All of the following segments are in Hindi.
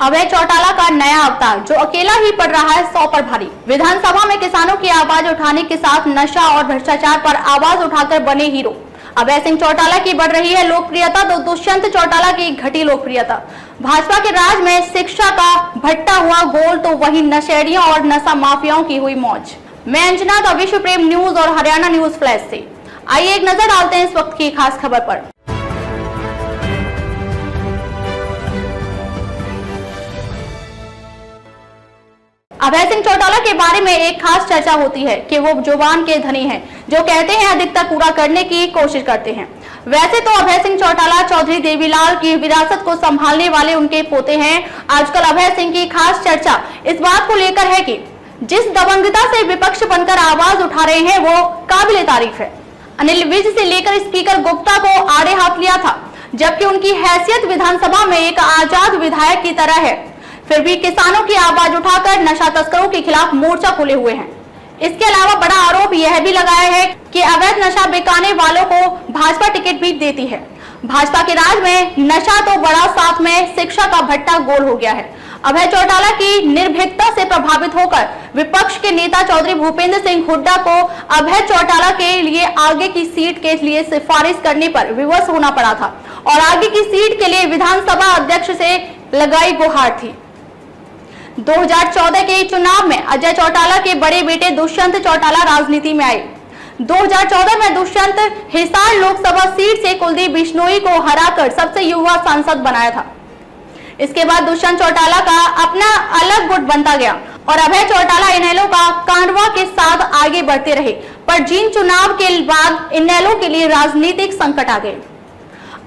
अभय चौटाला का नया अवतार, जो अकेला ही पड़ रहा है 100 पर भारी। विधानसभा में किसानों की आवाज उठाने के साथ नशा और भ्रष्टाचार पर आवाज उठाकर बने हीरो। अभय सिंह चौटाला की बढ़ रही है लोकप्रियता तो दुष्यंत चौटाला की घटी लोकप्रियता। भाजपा के राज में शिक्षा का भट्टा हुआ गोल तो वही नशेड़ियों और नशा माफियाओं की हुई मौज। मैं अंजना द विश्व प्रेम न्यूज और हरियाणा न्यूज फ्लैश से। आइए एक नजर डालते हैं इस वक्त की खास खबर पर। अभय सिंह चौटाला के बारे में एक खास चर्चा होती है कि वो जुबान के धनी हैं, जो कहते हैं अधिकतर पूरा करने की कोशिश करते हैं। वैसे तो अभय सिंह चौटाला चौधरी देवीलाल की विरासत को संभालने वाले उनके पोते हैं। आजकल अभय सिंह की खास चर्चा इस बात को लेकर है कि जिस दबंगता से विपक्ष बनकर आवाज उठा रहे हैं वो काबिले तारीफ है। अनिल विज से लेकर स्पीकर गुप्ता को आड़े हाथ लिया था, जबकि उनकी हैसियत विधानसभा में एक आजाद विधायक की तरह है, फिर भी किसानों की आवाज उठाकर नशा तस्करों के खिलाफ मोर्चा खोले हुए हैं। इसके अलावा बड़ा आरोप यह भी लगाया है कि अवैध नशा बेचने वालों को भाजपा टिकट भी देती है। भाजपा के राज में नशा तो बड़ा, साथ में शिक्षा का भट्टा गोल हो गया है। अभय चौटाला की निर्भीकता से प्रभावित होकर विपक्ष के नेता चौधरी भूपेंद्र सिंह हुड्डा को अभय चौटाला के लिए आगे की सीट के लिए सिफारिश करने पर विवश होना पड़ा था और आगे की सीट के लिए विधानसभा अध्यक्ष से लगाई गुहार थी। 2014 के चुनाव में अजय चौटाला के बड़े बेटे दुष्यंत चौटाला राजनीति में आए। 2014 में दुष्यंत हिसार लोकसभा सीट से कुलदीप बिश्नोई को हराकर सबसे युवा सांसद बनाया था। इसके बाद दुष्यंत चौटाला का अपना अलग गुट बनता गया और अभय चौटाला इनेलो का कांडवा के साथ आगे बढ़ते रहे, पर जींद चुनाव के बाद इनेलो के लिए राजनीतिक संकट आ गए।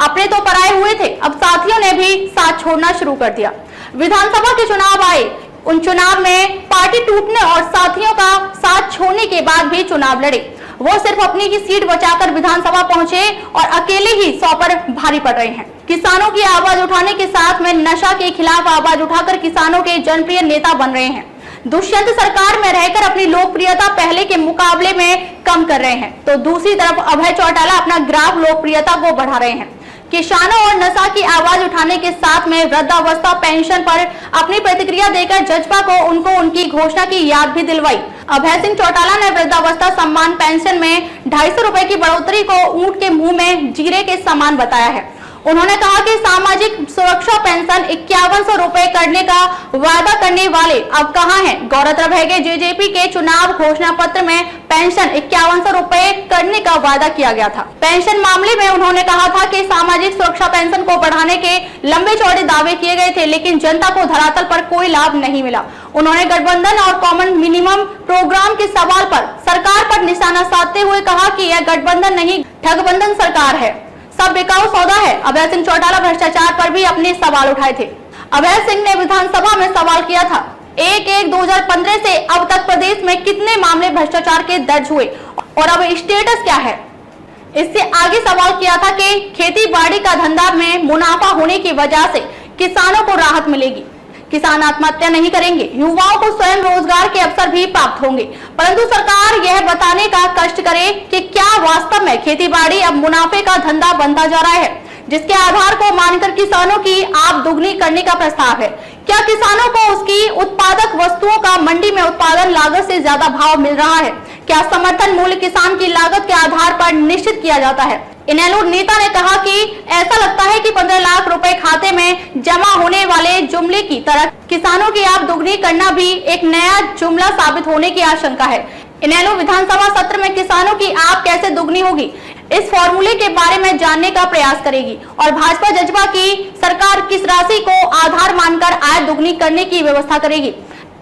अपने तो पराए हुए थे, अब साथियों ने भी साथ छोड़ना शुरू कर दिया। विधानसभा के चुनाव आए, उन चुनाव में पार्टी टूटने और साथियों का साथ छोड़ने के बाद भी चुनाव लड़े। वो सिर्फ अपनी की सीट बचाकर विधानसभा पहुंचे और अकेले ही 100 पर भारी पड़ रहे हैं। किसानों की आवाज उठाने के साथ में नशा के खिलाफ आवाज उठाकर किसानों के जनप्रिय नेता बन रहे हैं। दुष्यंत सरकार में रहकर अपनी लोकप्रियता पहले के मुकाबले में कम कर रहे हैं, तो दूसरी तरफ अभय चौटाला अपना ग्राफ लोकप्रियता को बढ़ा रहे हैं। किसानों और नशा की आवाज उठाने के साथ में वृद्धावस्था पेंशन पर अपनी प्रतिक्रिया देकर जजपा को उनको उनकी घोषणा की याद भी दिलवाई। अभय सिंह चौटाला ने वृद्धावस्था सम्मान पेंशन में 250 रुपए की बढ़ोतरी को ऊंट के मुंह में जीरे के समान बताया है। उन्होंने कहा कि सामाजिक सुरक्षा पेंशन 5100 रुपए करने का वादा करने वाले अब कहां हैं। गौरतलब है कि जेजेपी के चुनाव घोषणा पत्र में पेंशन 5100 रुपए करने का वादा किया गया था। पेंशन मामले में उन्होंने कहा था कि सामाजिक सुरक्षा पेंशन को बढ़ाने के लंबे चौड़े दावे किए गए थे, लेकिन जनता को धरातल पर कोई लाभ नहीं मिला। उन्होंने गठबंधन और कॉमन मिनिमम प्रोग्राम के सवाल पर सरकार पर निशाना साधते हुए कहा कि यह गठबंधन नहीं, ठगबंधन सरकार है, सब बिकाऊ सौदा है। अभय सिंह चौटाला भ्रष्टाचार पर भी अपने सवाल उठाए थे। अभय सिंह ने विधानसभा में सवाल किया था 1/1/2015 से अब तक प्रदेश में कितने मामले भ्रष्टाचार के दर्ज हुए और अब स्टेटस क्या है। इससे आगे सवाल किया था कि खेती बाड़ी का धंधा में मुनाफा होने की वजह से किसानों को राहत मिलेगी, किसान आत्महत्या नहीं करेंगे, युवाओं को स्वयं रोजगार के अवसर भी प्राप्त होंगे। परंतु सरकार यह बताने का कष्ट करे कि क्या वास्तव में खेतीबाड़ी अब मुनाफे का धंधा बनता जा रहा है, जिसके आधार को मानकर किसानों की आय दुगनी करने का प्रस्ताव है। क्या किसानों को उसकी उत्पादक वस्तुओं का मंडी में उत्पादन लागत से ज्यादा भाव मिल रहा है? क्या समर्थन मूल्य किसान की लागत के आधार पर निश्चित किया जाता है? इनेलो नेता ने कहा कि ऐसा लगता है कि 15 लाख रुपए खाते में जमा होने वाले जुमले की तरह किसानों की आय दुगनी करना भी एक नया जुमला साबित होने की आशंका है। इनेलो विधानसभा सत्र में किसानों की आय कैसे दुगनी होगी, इस फॉर्मूले के बारे में जानने का प्रयास करेगी और भाजपा जजपा की सरकार किस राशि को आधार मानकर आय दुगनी करने की व्यवस्था करेगी।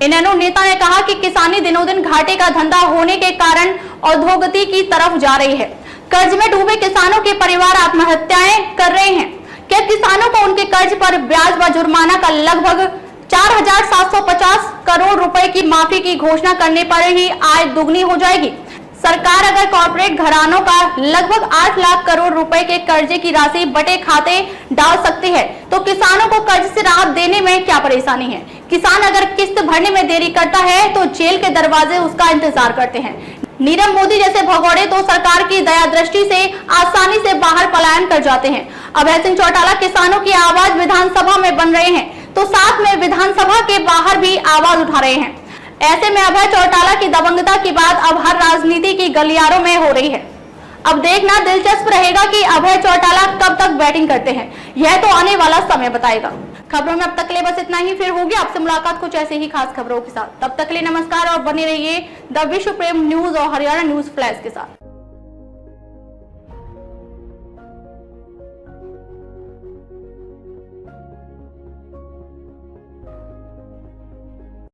इनेलो नेता ने कहा कि किसानी दिनों दिन घाटे का धंधा होने के कारण अधोगति की तरफ जा रही है। कर्ज में डूबे किसानों के परिवार आत्महत्याएं कर रहे हैं। क्या किसानों को उनके कर्ज पर ब्याज व जुर्माना का लगभग 4750 करोड़ रुपए की माफी की घोषणा करने पर ही आय दुगनी हो जाएगी? सरकार अगर कॉर्पोरेट घरानों का लगभग 8 लाख करोड़ रुपए के कर्जे की राशि बटे खाते डाल सकती है, तो किसानों को कर्ज से राहत देने में क्या परेशानी है? किसान अगर किस्त भरने में देरी करता है तो जेल के दरवाजे उसका इंतजार करते हैं। नीरव मोदी जैसे भगोड़े तो सरकार की दया दृष्टि से आसानी से बाहर पलायन कर जाते हैं। अभय सिंह चौटाला किसानों की आवाज विधानसभा में बन रहे हैं, तो साथ में विधानसभा के बाहर भी आवाज उठा रहे हैं। ऐसे में अभय चौटाला की दबंगता की बात अब हर राजनीति की गलियारों में हो रही है। अब देखना दिलचस्प रहेगा कि अभय चौटाला कब तक बैटिंग करते हैं, यह तो आने वाला समय बताएगा। खबरों में अब तक के लिए बस इतना ही। फिर होगी आपसे मुलाकात कुछ ऐसे ही खास खबरों के साथ। तब तक के लिए नमस्कार और बने रहिए द विश्व प्रेम न्यूज और हरियाणा न्यूज फ्लैश के साथ।